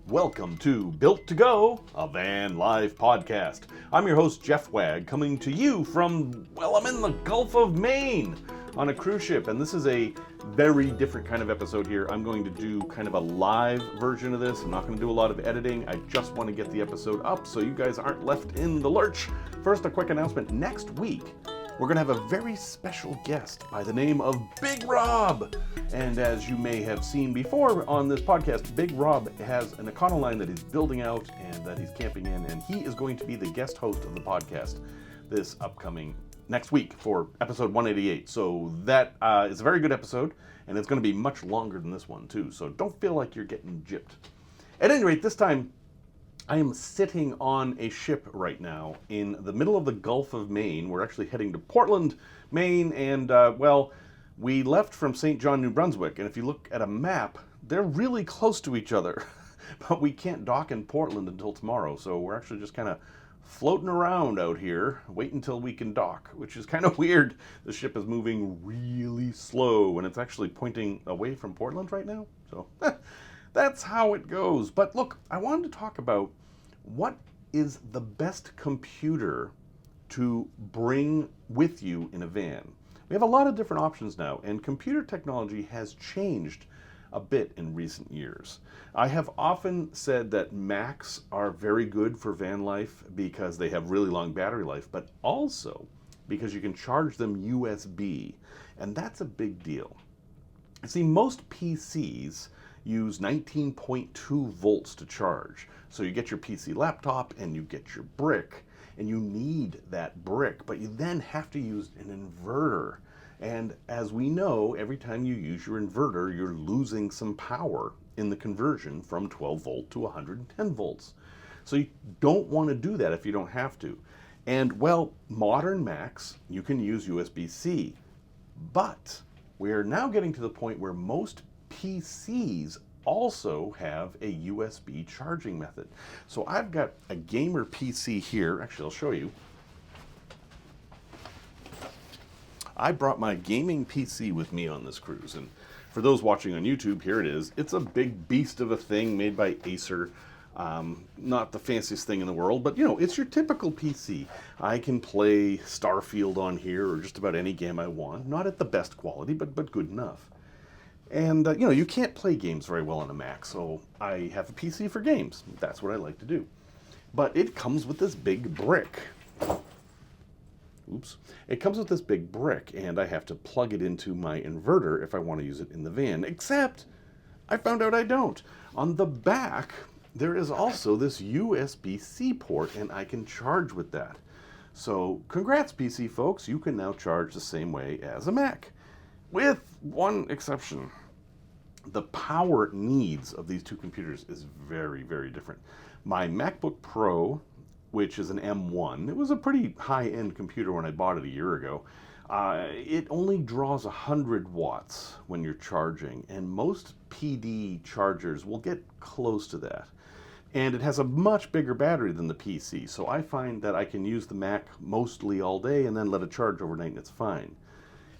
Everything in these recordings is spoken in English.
Welcome to Built to Go, a van life podcast. I'm your host, Jeff Wagg, coming to you from, I'm in the Gulf of Maine on a cruise ship, and this is a very different kind of episode here. I'm going to do kind of a live version of this. I'm not going to do a lot of editing. I just want to get the episode up so you guys aren't left in the lurch. First, a quick announcement. Next week, we're going to have a very special guest by the name of Big Rob. And as you may have seen before on this podcast, Big Rob has an Econoline that he's building out and that he's camping in, and he is going to be the guest host of the podcast this upcoming next week for episode 188. So that is a very good episode, and it's going to be much longer than this one too. So don't feel like you're getting gypped. At any rate, this time, I am sitting on a ship right now in the middle of the Gulf of Maine. We're actually heading to Portland, Maine, and we left from St. John, New Brunswick, and if you look at a map, they're really close to each other. But we can't dock in Portland until tomorrow, so we're actually just kind of floating around out here, wait until we can dock, which is kind of weird. The ship is moving really slow, and it's actually pointing away from Portland right now, so that's how it goes. But look, I wanted to talk about what is the best computer to bring with you in a van. We have a lot of different options now, and computer technology has changed a bit in recent years. I have often said that Macs are very good for van life because they have really long battery life, but also because you can charge them USB, and that's a big deal. See, most PCs use 19.2 volts to charge. So you get your PC laptop and you get your brick, and you need that brick, but you then have to use an inverter. And as we know, every time you use your inverter, you're losing some power in the conversion from 12 volt to 110 volts. So you don't want to do that if you don't have to. And well, modern Macs, you can use USB-C, but we are now getting to the point where most PCs also have a USB charging method. So I've got a gamer PC here. Actually, I'll show you. I brought my gaming PC with me on this cruise, and for those watching on YouTube, here it is. It's a big beast of a thing made by Acer. Not the fanciest thing in the world, but it's your typical PC. I can play Starfield on here or just about any game I want. Not at the best quality, but good enough. And you can't play games very well on a Mac, so I have a PC for games. That's what I like to do. But it comes with this big brick. Oops. It comes with this big brick, and I have to plug it into my inverter if I want to use it in the van, except I found out I don't. On the back, there is also this USB-C port, and I can charge with that. So congrats, PC folks. You can now charge the same way as a Mac. With one exception. The power needs of these two computers is very, very different. My MacBook Pro, which is an M1, it was a pretty high-end computer when I bought it a year ago. It only draws 100 watts when you're charging, and most PD chargers will get close to that. And it has a much bigger battery than the PC, so I find that I can use the Mac mostly all day and then let it charge overnight and it's fine.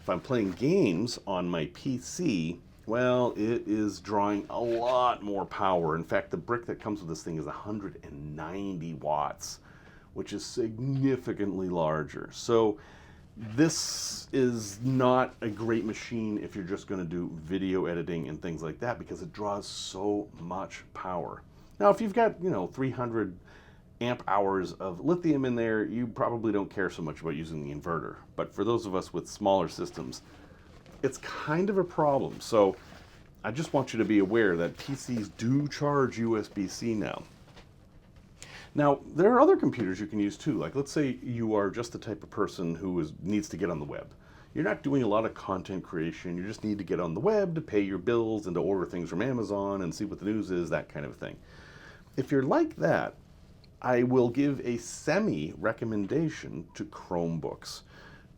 If I'm playing games on my PC, well, it is drawing a lot more power. In fact, the brick that comes with this thing is 190 watts, which is significantly larger. So this is not a great machine if you're just going to do video editing and things like that, because it draws so much power. Now, if you've got, 300 amp hours of lithium in there, you probably don't care so much about using the inverter. But for those of us with smaller systems, it's kind of a problem. So I just want you to be aware that PCs do charge USB-C now. Now, there are other computers you can use too. Like, let's say you are just the type of person who needs to get on the web. You're not doing a lot of content creation. You just need to get on the web to pay your bills and to order things from Amazon and see what the news is, that kind of thing. If you're like that, I will give a semi-recommendation to Chromebooks.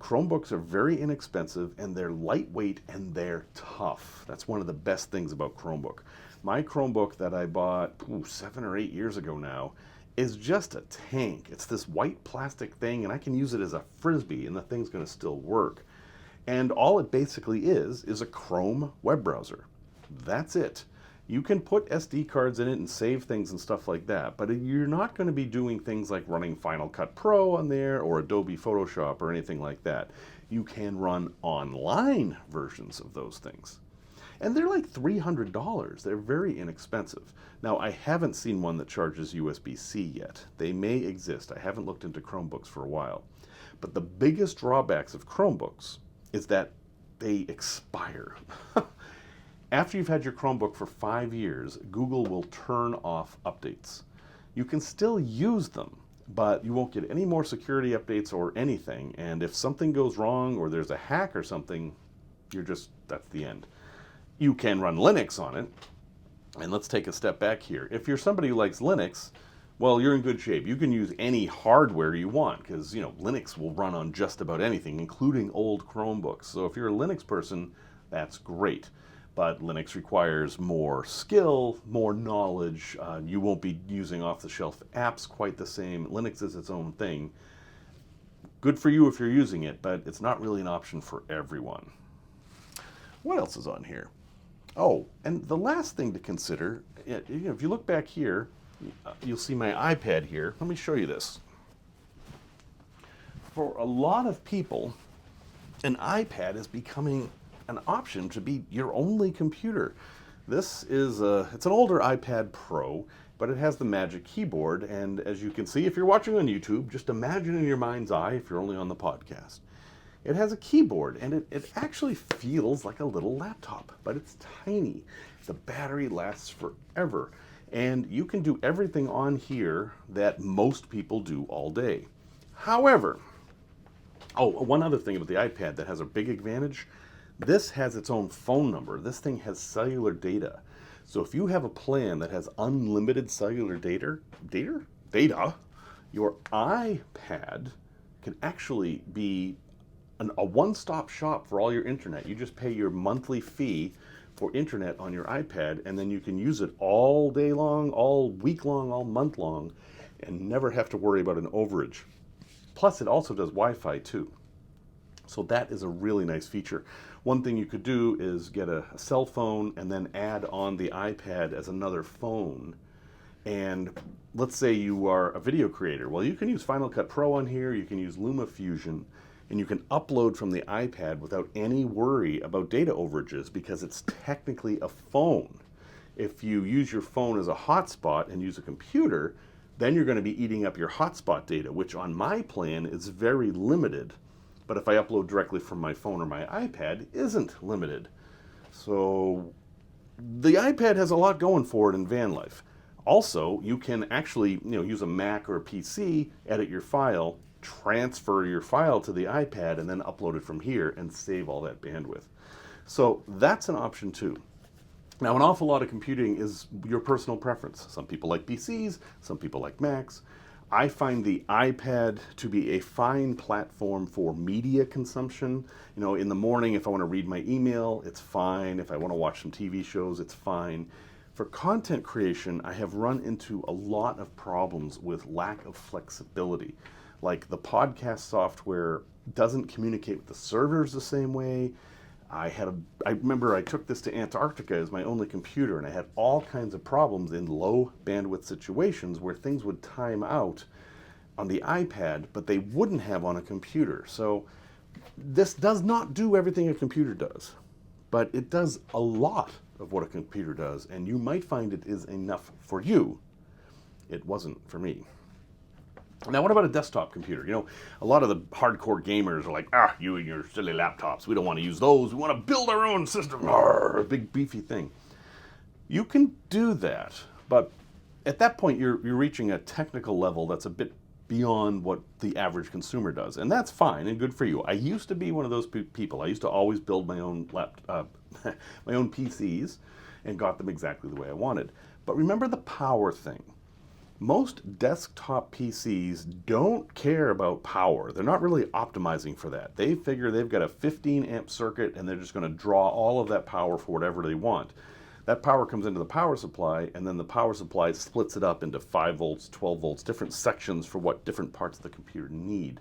Chromebooks are very inexpensive, and they're lightweight, and they're tough. That's one of the best things about Chromebook. My Chromebook that I bought 7 or 8 years ago now is just a tank. It's this white plastic thing, and I can use it as a Frisbee, and the thing's going to still work. And all it basically is a Chrome web browser. That's it. You can put SD cards in it and save things and stuff like that, but you're not going to be doing things like running Final Cut Pro on there or Adobe Photoshop or anything like that. You can run online versions of those things. And they're like $300. They're very inexpensive. Now, I haven't seen one that charges USB-C yet. They may exist. I haven't looked into Chromebooks for a while. But the biggest drawbacks of Chromebooks is that they expire. After you've had your Chromebook for 5 years, Google will turn off updates. You can still use them, but you won't get any more security updates or anything. And if something goes wrong or there's a hack or something, that's the end. You can run Linux on it. And let's take a step back here. If you're somebody who likes Linux, well, you're in good shape. You can use any hardware you want because, Linux will run on just about anything, including old Chromebooks. So if you're a Linux person, that's great. But Linux requires more skill, more knowledge. You won't be using off-the-shelf apps quite the same. Linux is its own thing. Good for you if you're using it, but it's not really an option for everyone. What else is on here? Oh, and the last thing to consider, if you look back here, you'll see my iPad here. Let me show you this. For a lot of people, an iPad is becoming an option to be your only computer. This is it's an older iPad Pro, but it has the Magic Keyboard, and as you can see, if you're watching on YouTube, just imagine in your mind's eye, if you're only on the podcast, it has a keyboard, and it actually feels like a little laptop, but it's tiny. The battery lasts forever, and you can do everything on here that most people do all day. However, one other thing about the iPad that has a big advantage, this has its own phone number. This thing has cellular data. So if you have a plan that has unlimited cellular data, your iPad can actually be a one-stop shop for all your internet. You just pay your monthly fee for internet on your iPad, and then you can use it all day long, all week long, all month long, and never have to worry about an overage. Plus, it also does Wi-Fi too. So that is a really nice feature. One thing you could do is get a cell phone and then add on the iPad as another phone. And let's say you are a video creator. Well, you can use Final Cut Pro on here, you can use LumaFusion, and you can upload from the iPad without any worry about data overages because it's technically a phone. If you use your phone as a hotspot and use a computer, then you're going to be eating up your hotspot data, which on my plan is very limited. But if I upload directly from my phone or my iPad, isn't limited. So the iPad has a lot going for it in van life. Also, you can actually use a Mac or a PC, edit your file, transfer your file to the iPad, and then upload it from here and save all that bandwidth. So that's an option too. Now, an awful lot of computing is your personal preference. Some people like PCs, some people like Macs. I find the iPad to be a fine platform for media consumption. In the morning, if I want to read my email, it's fine. If I want to watch some TV shows, it's fine. For content creation, I have run into a lot of problems with lack of flexibility. Like the podcast software doesn't communicate with the servers the same way. I remember I took this to Antarctica as my only computer, and I had all kinds of problems in low bandwidth situations where things would time out on the iPad, but they wouldn't have on a computer. So this does not do everything a computer does, but it does a lot of what a computer does, and you might find it is enough for you. It wasn't for me. Now, what about a desktop computer? A lot of the hardcore gamers are like, you and your silly laptops, we don't want to use those. We want to build our own system. A big beefy thing. You can do that, but at that point, you're reaching a technical level that's a bit beyond what the average consumer does, and that's fine and good for you. I used to be one of those people. I used to always build my own my own PCs and got them exactly the way I wanted. But remember the power thing. Most desktop PCs don't care about power. They're not really optimizing for that. They figure they've got a 15 amp circuit and they're just going to draw all of that power for whatever they want. That power comes into the power supply, and then the power supply splits it up into 5 volts, 12 volts, different sections for what different parts of the computer need.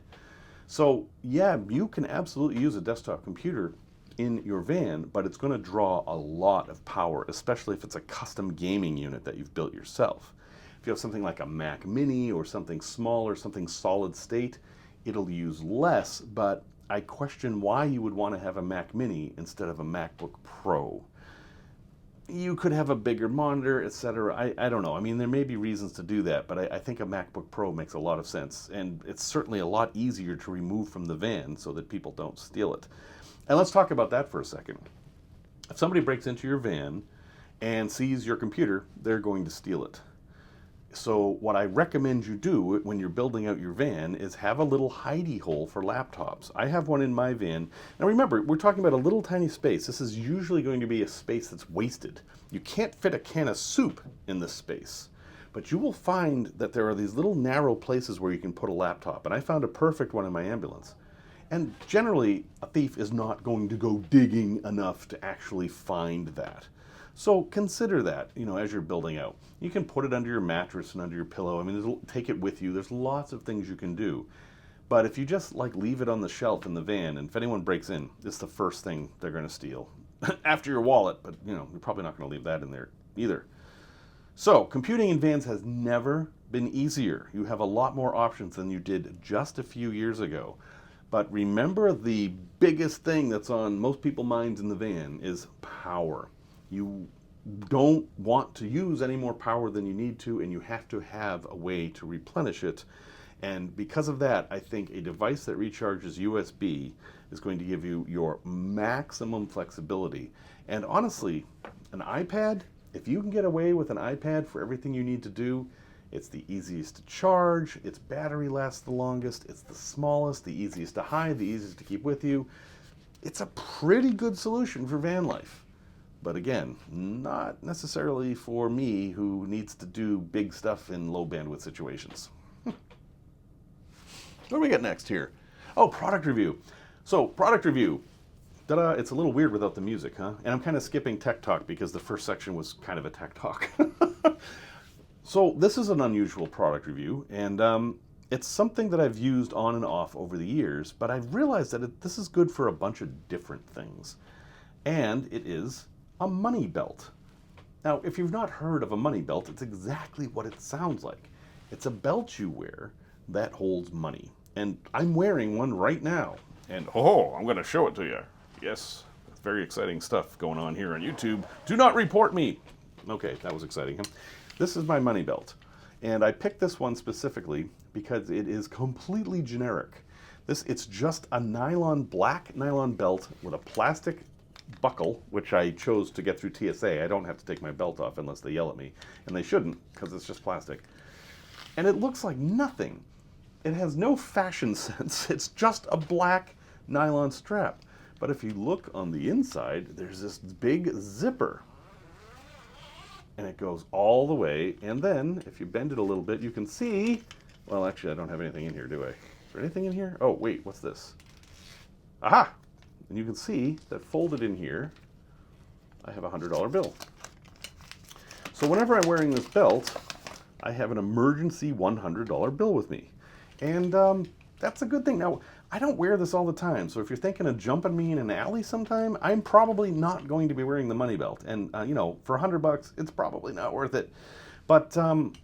So yeah, you can absolutely use a desktop computer in your van, but it's going to draw a lot of power, especially if it's a custom gaming unit that you've built yourself. If you have something like a Mac Mini or something smaller, something solid state, it'll use less, but I question why you would want to have a Mac Mini instead of a MacBook Pro. You could have a bigger monitor, etc. I don't know. I mean, there may be reasons to do that, but I think a MacBook Pro makes a lot of sense. And it's certainly a lot easier to remove from the van so that people don't steal it. And let's talk about that for a second. If somebody breaks into your van and sees your computer, they're going to steal it. So what I recommend you do when you're building out your van is have a little hidey hole for laptops. I have one in my van. Now remember, we're talking about a little tiny space. This is usually going to be a space that's wasted. You can't fit a can of soup in this space. But you will find that there are these little narrow places where you can put a laptop. And I found a perfect one in my ambulance. And generally, a thief is not going to go digging enough to actually find that. So consider that, as you're building out. You can put it under your mattress and under your pillow. I mean, take it with you. There's lots of things you can do. But if you just leave it on the shelf in the van, and if anyone breaks in, it's the first thing they're going to steal. After your wallet, but you're probably not going to leave that in there either. So computing in vans has never been easier. You have a lot more options than you did just a few years ago. But remember, the biggest thing that's on most people's minds in the van is power. You don't want to use any more power than you need to, and you have to have a way to replenish it. And because of that, I think a device that recharges USB is going to give you your maximum flexibility. And honestly, an iPad, if you can get away with an iPad for everything you need to do, it's the easiest to charge, its battery lasts the longest, it's the smallest, the easiest to hide, the easiest to keep with you. It's a pretty good solution for van life. But again, not necessarily for me who needs to do big stuff in low bandwidth situations. What do we got next here? Oh, product review. So, product review. Ta-da, it's a little weird without the music, huh? And I'm kind of skipping tech talk because the first section was kind of a tech talk. So, this is an unusual product review, and it's something that I've used on and off over the years, but I've realized that this is good for a bunch of different things. And it is a money belt. Now, if you've not heard of a money belt, it's exactly what it sounds like. It's a belt you wear that holds money. And I'm wearing one right now. And I'm going to show it to you. Yes, very exciting stuff going on here on YouTube. Do not report me. Okay, that was exciting. This is my money belt. And I picked this one specifically because it is completely generic. It's just a black nylon belt with a plastic buckle, which I chose to get through TSA. I don't have to take my belt off unless they yell at me, and they shouldn't because it's just plastic. And it looks like nothing. It has no fashion sense. It's just a black nylon strap. But if you look on the inside, there's this big zipper. And it goes all the way, and then if you bend it a little bit, you can see, well, actually I don't have anything in here, do I? Is there anything in here? Oh, wait, what's this? Aha! And you can see that folded in here, I have a $100 bill. So whenever I'm wearing this belt, I have an emergency $100 bill with me. And that's a good thing. Now, I don't wear this all the time, so if you're thinking of jumping me in an alley sometime, I'm probably not going to be wearing the money belt. And, for $100, it's probably not worth it. But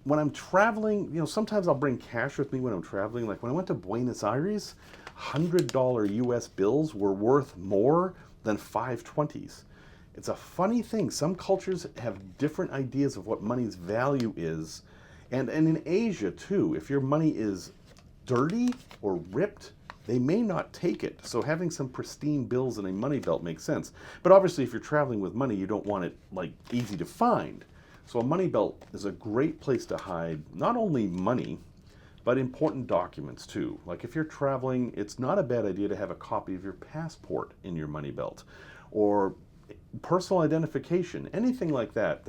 when I'm traveling, sometimes I'll bring cash with me when I'm traveling. Like when I went to Buenos Aires, $100 US bills were worth more than 520s. It's a funny thing. Some cultures have different ideas of what money's value is. And in Asia, too, if your money is dirty or ripped, they may not take it. So having some pristine bills in a money belt makes sense. But obviously, if you're traveling with money, you don't want it, easy to find. So a money belt is a great place to hide not only money, but important documents too. Like if you're traveling, it's not a bad idea to have a copy of your passport in your money belt, or personal identification, anything like that.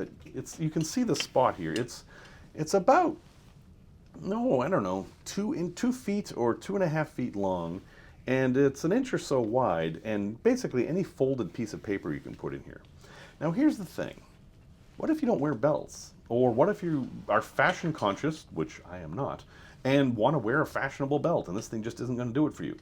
You can see the spot here. It's about, I don't know, 2 feet or 2.5 feet long, and it's an inch or so wide, and basically any folded piece of paper you can put in here. Now here's the thing. What if you don't wear belts? Or what if you are fashion conscious, which I am not, and want to wear a fashionable belt, and this thing just isn't going to do it for you?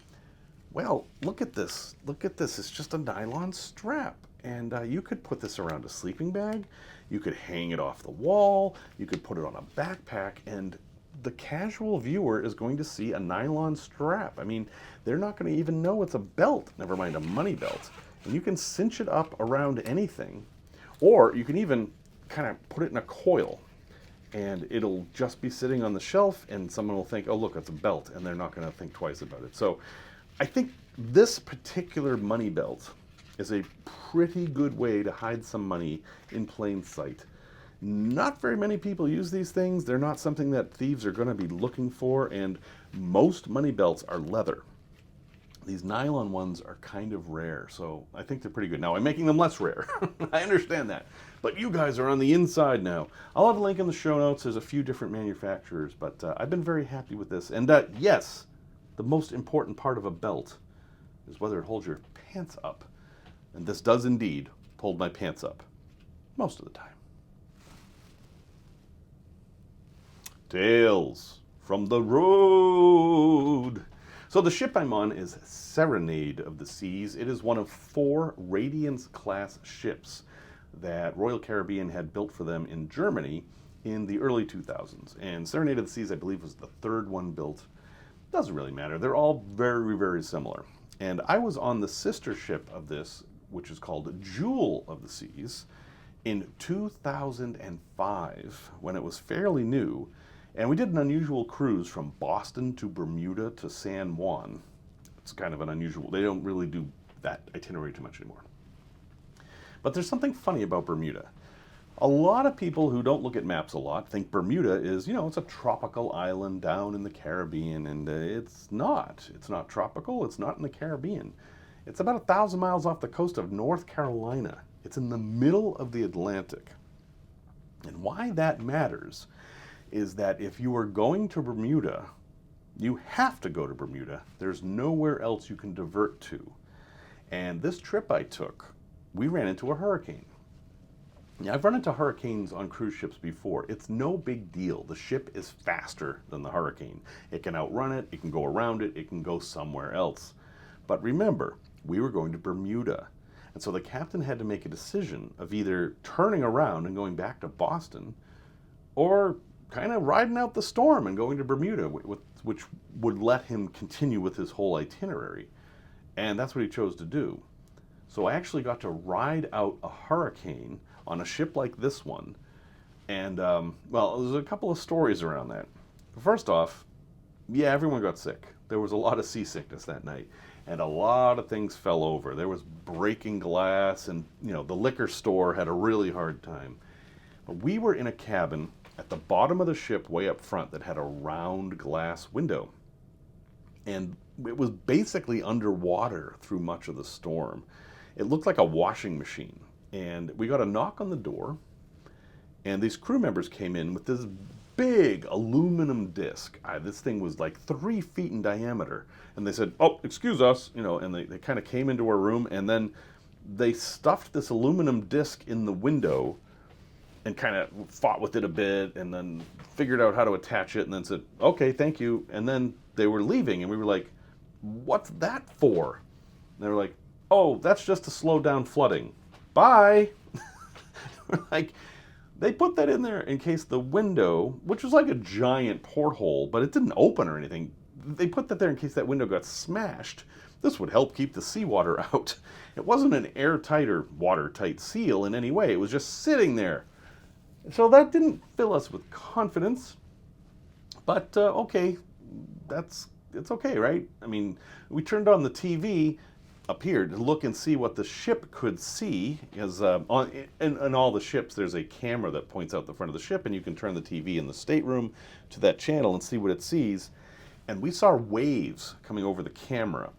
Well, look at this. Look at this. It's just a nylon strap. And you could put this around a sleeping bag. You could hang it off the wall. You could put it on a backpack. And the casual viewer is going to see a nylon strap. I mean, they're not going to even know it's a belt, never mind a money belt. And you can cinch it up around anything. Or you can even kind of put it in a coil. And it'll just be sitting on the shelf, and someone will think, oh, look, it's a belt. And they're not going to think twice about it. So I think this particular money belt is a pretty good way to hide some money in plain sight. Not very many people use these things. They're not something that thieves are going to be looking for, and most money belts are leather. These nylon ones are kind of rare, so I think they're pretty good. Now, I'm making them less rare. I understand that. But you guys are on the inside now. I'll have a link in the show notes. There's a few different manufacturers, but I've been very happy with this. And yes, the most important part of a belt is whether it holds your pants up. And this does indeed hold my pants up most of the time. Tales from the road. So the ship I'm on is Serenade of the Seas. It is one of 4 Radiance-class ships that Royal Caribbean had built for them in Germany in the early 2000s. And Serenade of the Seas, I believe, was the 3rd one built. Doesn't really matter. They're all very, very similar. And I was on the sister ship of this, which is called Jewel of the Seas, in 2005, when it was fairly new. And we did an unusual cruise from Boston to Bermuda to San Juan. It's kind of an unusual, they don't really do that itinerary too much anymore. But there's something funny about Bermuda. A lot of people who don't look at maps a lot think Bermuda is, it's a tropical island down in the Caribbean, and it's not. It's not tropical, it's not in the Caribbean. It's about 1,000 miles off the coast of North Carolina. It's in the middle of the Atlantic. And why that matters is that if you are going to Bermuda, you have to go to Bermuda. There's nowhere else you can divert to. And this trip I took, we ran into a hurricane. Now, I've run into hurricanes on cruise ships before. It's no big deal. The ship is faster than the hurricane. It can outrun it, it can go around it, it can go somewhere else. But remember, we were going to Bermuda. And so the captain had to make a decision of either turning around and going back to Boston, or kind of riding out the storm and going to Bermuda, which would let him continue with his whole itinerary. And that's what he chose to do. So I actually got to ride out a hurricane on a ship like this one. And, well, there's a couple of stories around that. First off, yeah, everyone got sick. There was a lot of seasickness that night. And a lot of things fell over. There was breaking glass, and, the liquor store had a really hard time. But we were in a cabin at the bottom of the ship way up front that had a round glass window. And it was basically underwater through much of the storm. It looked like a washing machine. And we got a knock on the door, and these crew members came in with this big aluminum disc. This thing was like 3 feet in diameter. And they said, oh, excuse us, and they kind of came into our room, and then they stuffed this aluminum disc in the window and kind of fought with it a bit, and then figured out how to attach it, and then said, okay, thank you. And then they were leaving, and we were like, what's that for? And they were like, oh, that's just to slow down flooding. Bye. Like, they put that in there in case the window, which was like a giant porthole, but it didn't open or anything. They put that there in case that window got smashed. This would help keep the seawater out. It wasn't an airtight or watertight seal in any way. It was just sitting there. So that didn't fill us with confidence. But okay, it's okay, right? I mean, we turned on the TV up here to look and see what the ship could see, because in all the ships there's a camera that points out the front of the ship, and you can turn the TV in the stateroom to that channel and see what it sees. And we saw waves coming over the camera,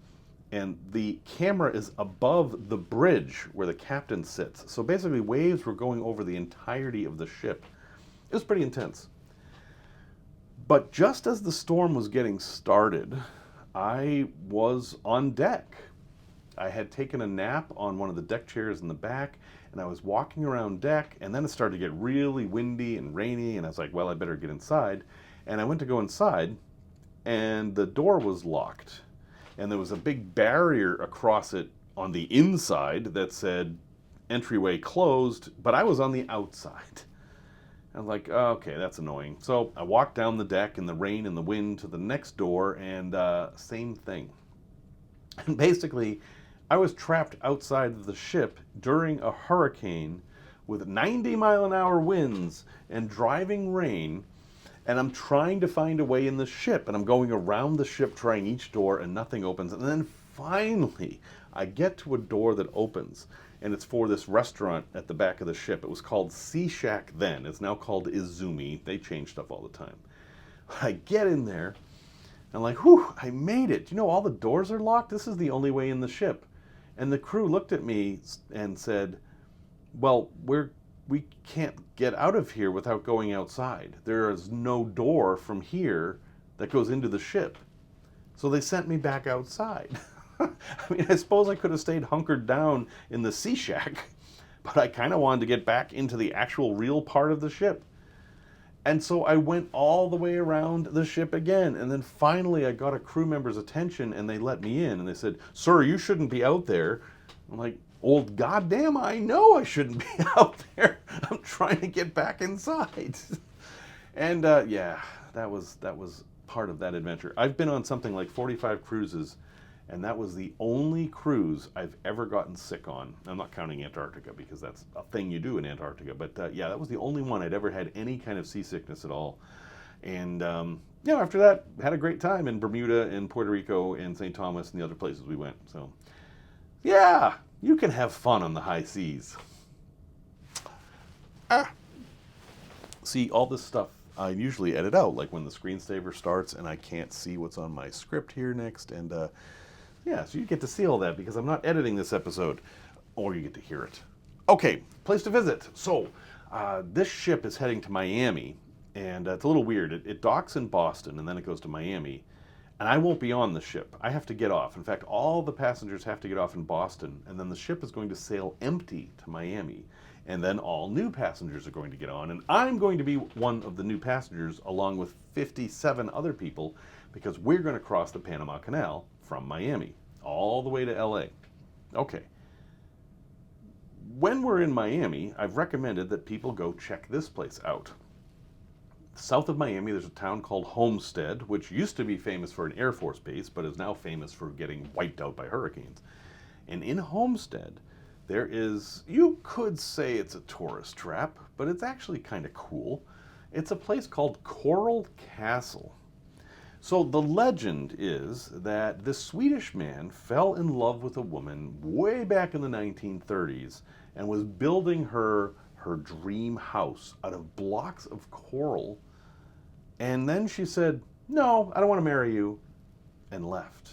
and the camera is above the bridge where the captain sits. So basically waves were going over the entirety of the ship. It was pretty intense. But just as the storm was getting started, I was on deck. I had taken a nap on one of the deck chairs in the back, and I was walking around deck, and then it started to get really windy and rainy, and I was like, well, I better get inside. And I went to go inside, and the door was locked. and there was a big barrier across it on the inside that said entryway closed, but I was on the outside. I was like, oh, okay, that's annoying. So I walked down the deck in the rain and the wind to the next door, and same thing. And basically, I was trapped outside of the ship during a hurricane with 90-mile-an-hour winds and driving rain, and I'm trying to find a way in the ship, and I'm going around the ship trying each door, and nothing opens. And then finally, I get to a door that opens, and it's for this restaurant at the back of the ship. It was called Sea Shack then. It's now called Izumi. They change stuff all the time. I get in there, and I'm like, whew, I made it. You know, all the doors are locked. This is the only way in the ship. And the crew looked at me and said, well, we can't get out of here without going outside. There is no door from here that goes into the ship. So they sent me back outside. I mean, I suppose I could have stayed hunkered down in the Sea Shack, but I kind of wanted to get back into the actual real part of the ship. And so I went all the way around the ship again, and then finally I got a crew member's attention, and they let me in, and they said, sir, you shouldn't be out there. I'm like, well, goddamn, I know I shouldn't be out there. I'm trying to get back inside. And yeah, that was part of that adventure. I've been on something like 45 cruises, and that was the only cruise I've ever gotten sick on. I'm not counting Antarctica because that's a thing you do in Antarctica, but yeah, that was the only one I'd ever had any kind of seasickness at all. And yeah, after that, had a great time in Bermuda and Puerto Rico and St. Thomas and the other places we went. So yeah, you can have fun on the high seas. See, all this stuff I usually edit out, like when the screensaver starts and I can't see what's on my script here next. And yeah, so you get to see all that because I'm not editing this episode, or you get to hear it. Okay, place to visit. So this ship is heading to Miami, and it's a little weird. It docks in Boston, and then it goes to Miami. And I won't be on the ship. I have to get off. In fact, all the passengers have to get off in Boston, and then the ship is going to sail empty to Miami. And then all new passengers are going to get on, and I'm going to be one of the new passengers along with 57 other people because we're going to cross the Panama Canal from Miami all the way to LA. Okay. When we're in Miami, I've recommended that people go check this place out. South of Miami, there's a town called Homestead, which used to be famous for an Air Force base, but is now famous for getting wiped out by hurricanes. And in Homestead, there is, you could say it's a tourist trap, but it's actually kind of cool. It's a place called Coral Castle. So the legend is that this Swedish man fell in love with a woman way back in the 1930s and was building her dream house out of blocks of coral. And then she said, no, I don't want to marry you, and left.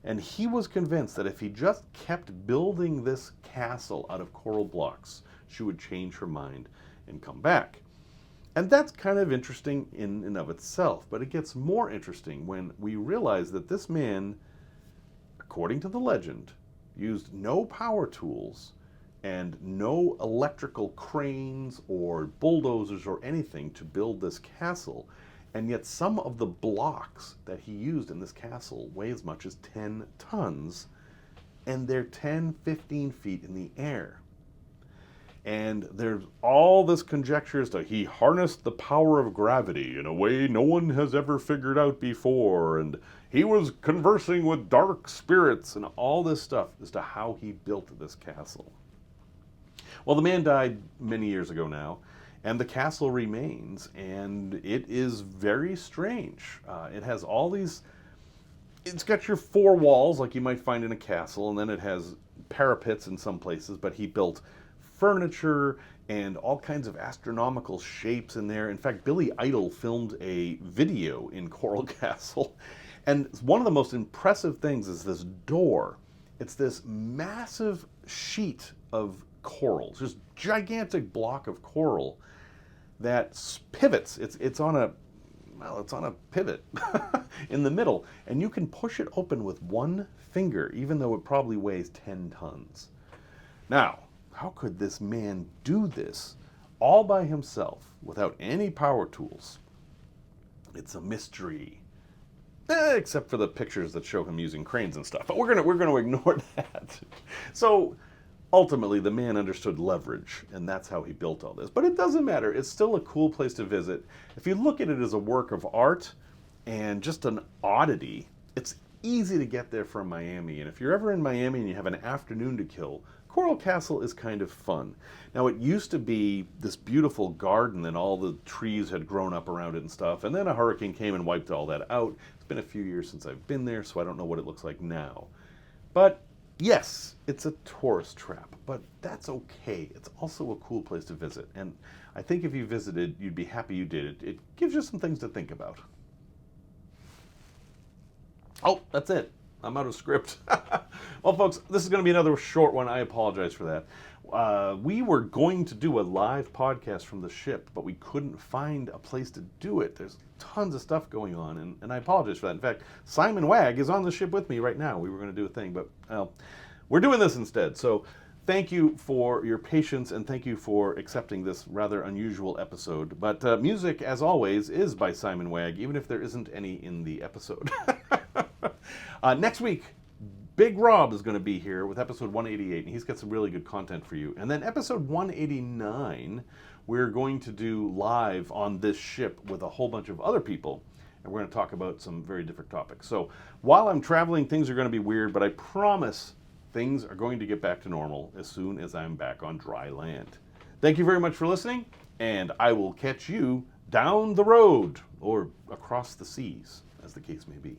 And he was convinced that if he just kept building this castle out of coral blocks, she would change her mind and come back. And that's kind of interesting in and of itself, but it gets more interesting when we realize that this man, according to the legend, used no power tools and no electrical cranes or bulldozers or anything to build this castle. And yet some of the blocks that he used in this castle weigh as much as 10 tons, and they're 10, 15 feet in the air. And there's all this conjecture as to he harnessed the power of gravity in a way no one has ever figured out before, and he was conversing with dark spirits, and all this stuff as to how he built this castle. Well, the man died many years ago now, and the castle remains, and it is very strange. It has all these, it's got your four walls like you might find in a castle, and then it has parapets in some places, but he built furniture and all kinds of astronomical shapes in there. In fact, Billy Idol filmed a video in Coral Castle, and one of the most impressive things is this door. It's this massive sheet of coral, just gigantic block of coral that pivots. It's on a pivot in the middle, and you can push it open with one finger, even though it probably weighs 10 tons. Now, how could this man do this all by himself without any power tools? It's a mystery. except for the pictures that show him using cranes and stuff. But we're gonna ignore that. So ultimately, the man understood leverage, and that's how he built all this. But it doesn't matter. It's still a cool place to visit. If you look at it as a work of art and just an oddity, it's easy to get there from Miami. And if you're ever in Miami and you have an afternoon to kill, Coral Castle is kind of fun. Now, it used to be this beautiful garden and all the trees had grown up around it and stuff, and then a hurricane came and wiped all that out. It's been a few years since I've been there, so I don't know what it looks like now. But yes, it's a tourist trap, but that's okay. It's also a cool place to visit, and I think if you visited, you'd be happy you did it. It gives you some things to think about. Oh, that's it. I'm out of script. Well, folks, this is going to be another short one. I apologize for that. We were going to do a live podcast from the ship, but we couldn't find a place to do it. There's tons of stuff going on, and I apologize for that. In fact, Simon Wagg is on the ship with me right now. We were going to do a thing, but we're doing this instead. So thank you for your patience, and thank you for accepting this rather unusual episode. But music, as always, is by Simon Wagg, even if there isn't any in the episode. Next week, Big Rob is going to be here with episode 188, and he's got some really good content for you. And then episode 189, we're going to do live on this ship with a whole bunch of other people, and we're going to talk about some very different topics. So while I'm traveling, things are going to be weird, but I promise things are going to get back to normal as soon as I'm back on dry land. Thank you very much for listening, and I will catch you down the road, or across the seas, as the case may be.